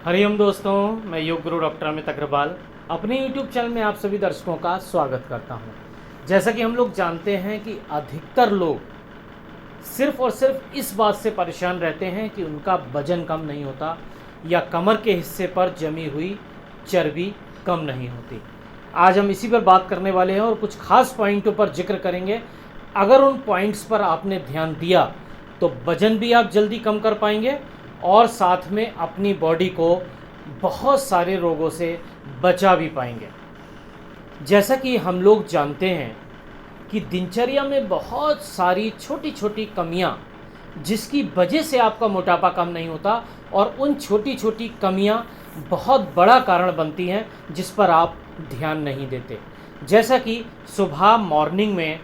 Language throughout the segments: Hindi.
हरिओम दोस्तों, मैं योग गुरु डॉक्टर अमित अग्रवाल अपने यूट्यूब चैनल में आप सभी दर्शकों का स्वागत करता हूं। जैसा कि हम लोग जानते हैं कि अधिकतर लोग सिर्फ और सिर्फ इस बात से परेशान रहते हैं कि उनका वजन कम नहीं होता या कमर के हिस्से पर जमी हुई चर्बी कम नहीं होती। आज हम इसी पर बात करने वाले हैं और कुछ खास पॉइंटों पर जिक्र करेंगे। अगर उन पॉइंट्स पर आपने ध्यान दिया तो वजन भी आप जल्दी कम कर पाएंगे और साथ में अपनी बॉडी को बहुत सारे रोगों से बचा भी पाएंगे। जैसा कि हम लोग जानते हैं कि दिनचर्या में बहुत सारी छोटी छोटी कमियां जिसकी वजह से आपका मोटापा कम नहीं होता और उन छोटी छोटी कमियां बहुत बड़ा कारण बनती हैं जिस पर आप ध्यान नहीं देते। जैसा कि सुबह मॉर्निंग में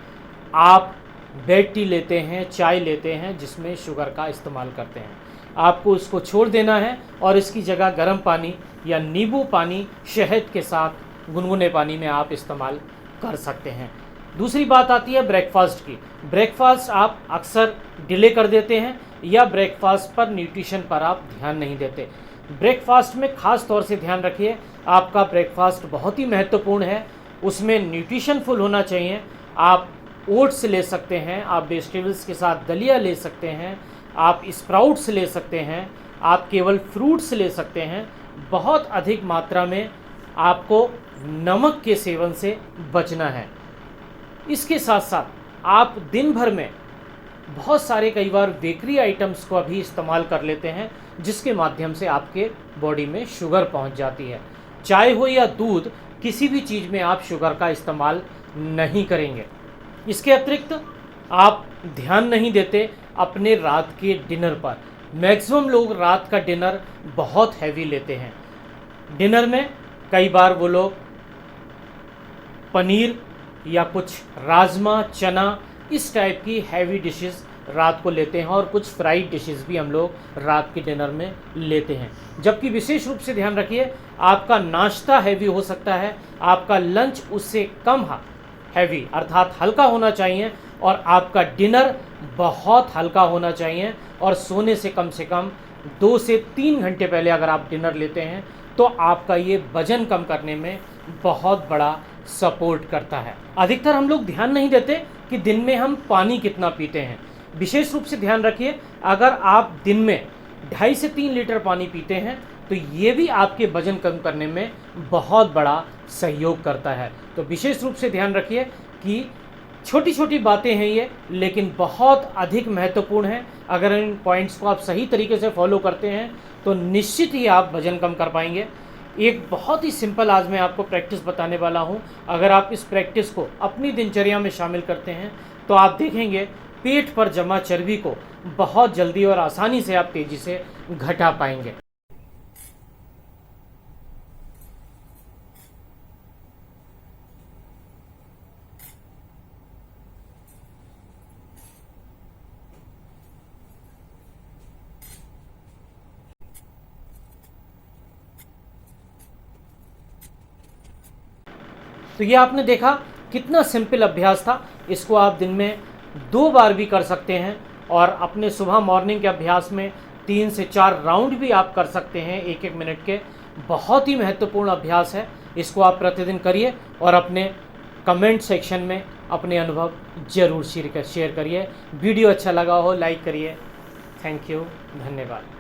आप बेड टी लेते हैं, चाय लेते हैं जिसमें शुगर का इस्तेमाल करते हैं, आपको उसको छोड़ देना है और इसकी जगह गर्म पानी या नींबू पानी शहद के साथ गुनगुने पानी में आप इस्तेमाल कर सकते हैं। दूसरी बात आती है ब्रेकफास्ट की। ब्रेकफास्ट आप अक्सर डिले कर देते हैं या ब्रेकफास्ट पर न्यूट्रिशन पर आप ध्यान नहीं देते। ब्रेकफास्ट में ख़ास तौर से ध्यान रखिए, आपका ब्रेकफास्ट बहुत ही महत्वपूर्ण है, उसमें न्यूट्रिशन फुल होना चाहिए। आप ओट्स ले सकते हैं, आप वेजिटेबल्स के साथ दलिया ले सकते हैं, आप स्प्राउट्स ले सकते हैं, आप केवल फ्रूट्स ले सकते हैं। बहुत अधिक मात्रा में आपको नमक के सेवन से बचना है। इसके साथ साथ आप दिन भर में बहुत सारे कई बार बेकरी आइटम्स को भी इस्तेमाल कर लेते हैं जिसके माध्यम से आपके बॉडी में शुगर पहुंच जाती है। चाय हो या दूध, किसी भी चीज़ में आप शुगर का इस्तेमाल नहीं करेंगे। इसके अतिरिक्त आप ध्यान नहीं देते अपने रात के डिनर पर। मैक्सिमम लोग रात का डिनर बहुत हैवी लेते हैं। डिनर में कई बार वो लोग पनीर या कुछ राजमा, चना, इस टाइप की हैवी डिशेस रात को लेते हैं और कुछ फ्राइड डिशेस भी हम लोग रात के डिनर में लेते हैं। जबकि विशेष रूप से ध्यान रखिए, आपका नाश्ता हैवी हो सकता है, आपका लंच उससे कम हैवी अर्थात हल्का होना चाहिए और आपका डिनर बहुत हल्का होना चाहिए। और सोने से कम 2 से 3 घंटे पहले अगर आप डिनर लेते हैं तो आपका ये वजन कम करने में बहुत बड़ा सपोर्ट करता है। अधिकतर हम लोग ध्यान नहीं देते कि दिन में हम पानी कितना पीते हैं। विशेष रूप से ध्यान रखिए, अगर आप दिन में 2.5 से 3 लीटर पानी पीते हैं तो ये भी आपके वजन कम करने में बहुत बड़ा सहयोग करता है। तो विशेष रूप से ध्यान रखिए कि छोटी छोटी बातें हैं ये, लेकिन बहुत अधिक महत्वपूर्ण हैं। अगर इन पॉइंट्स को आप सही तरीके से फॉलो करते हैं तो निश्चित ही आप वजन कम कर पाएंगे। एक बहुत ही सिंपल आज मैं आपको प्रैक्टिस बताने वाला हूँ। अगर आप इस प्रैक्टिस को अपनी दिनचर्या में शामिल करते हैं तो आप देखेंगे पेट पर जमा चर्बी को बहुत जल्दी और आसानी से आप तेज़ी से घटा पाएंगे। तो ये आपने देखा कितना सिंपल अभ्यास था। इसको आप दिन में 2 बार भी कर सकते हैं और अपने सुबह मॉर्निंग के अभ्यास में 3 से 4 राउंड भी आप कर सकते हैं 1-1 मिनट के। बहुत ही महत्वपूर्ण अभ्यास है, इसको आप प्रतिदिन करिए और अपने कमेंट सेक्शन में अपने अनुभव जरूर शेयर करिए। वीडियो अच्छा लगा हो लाइक करिए। थैंक यू, धन्यवाद।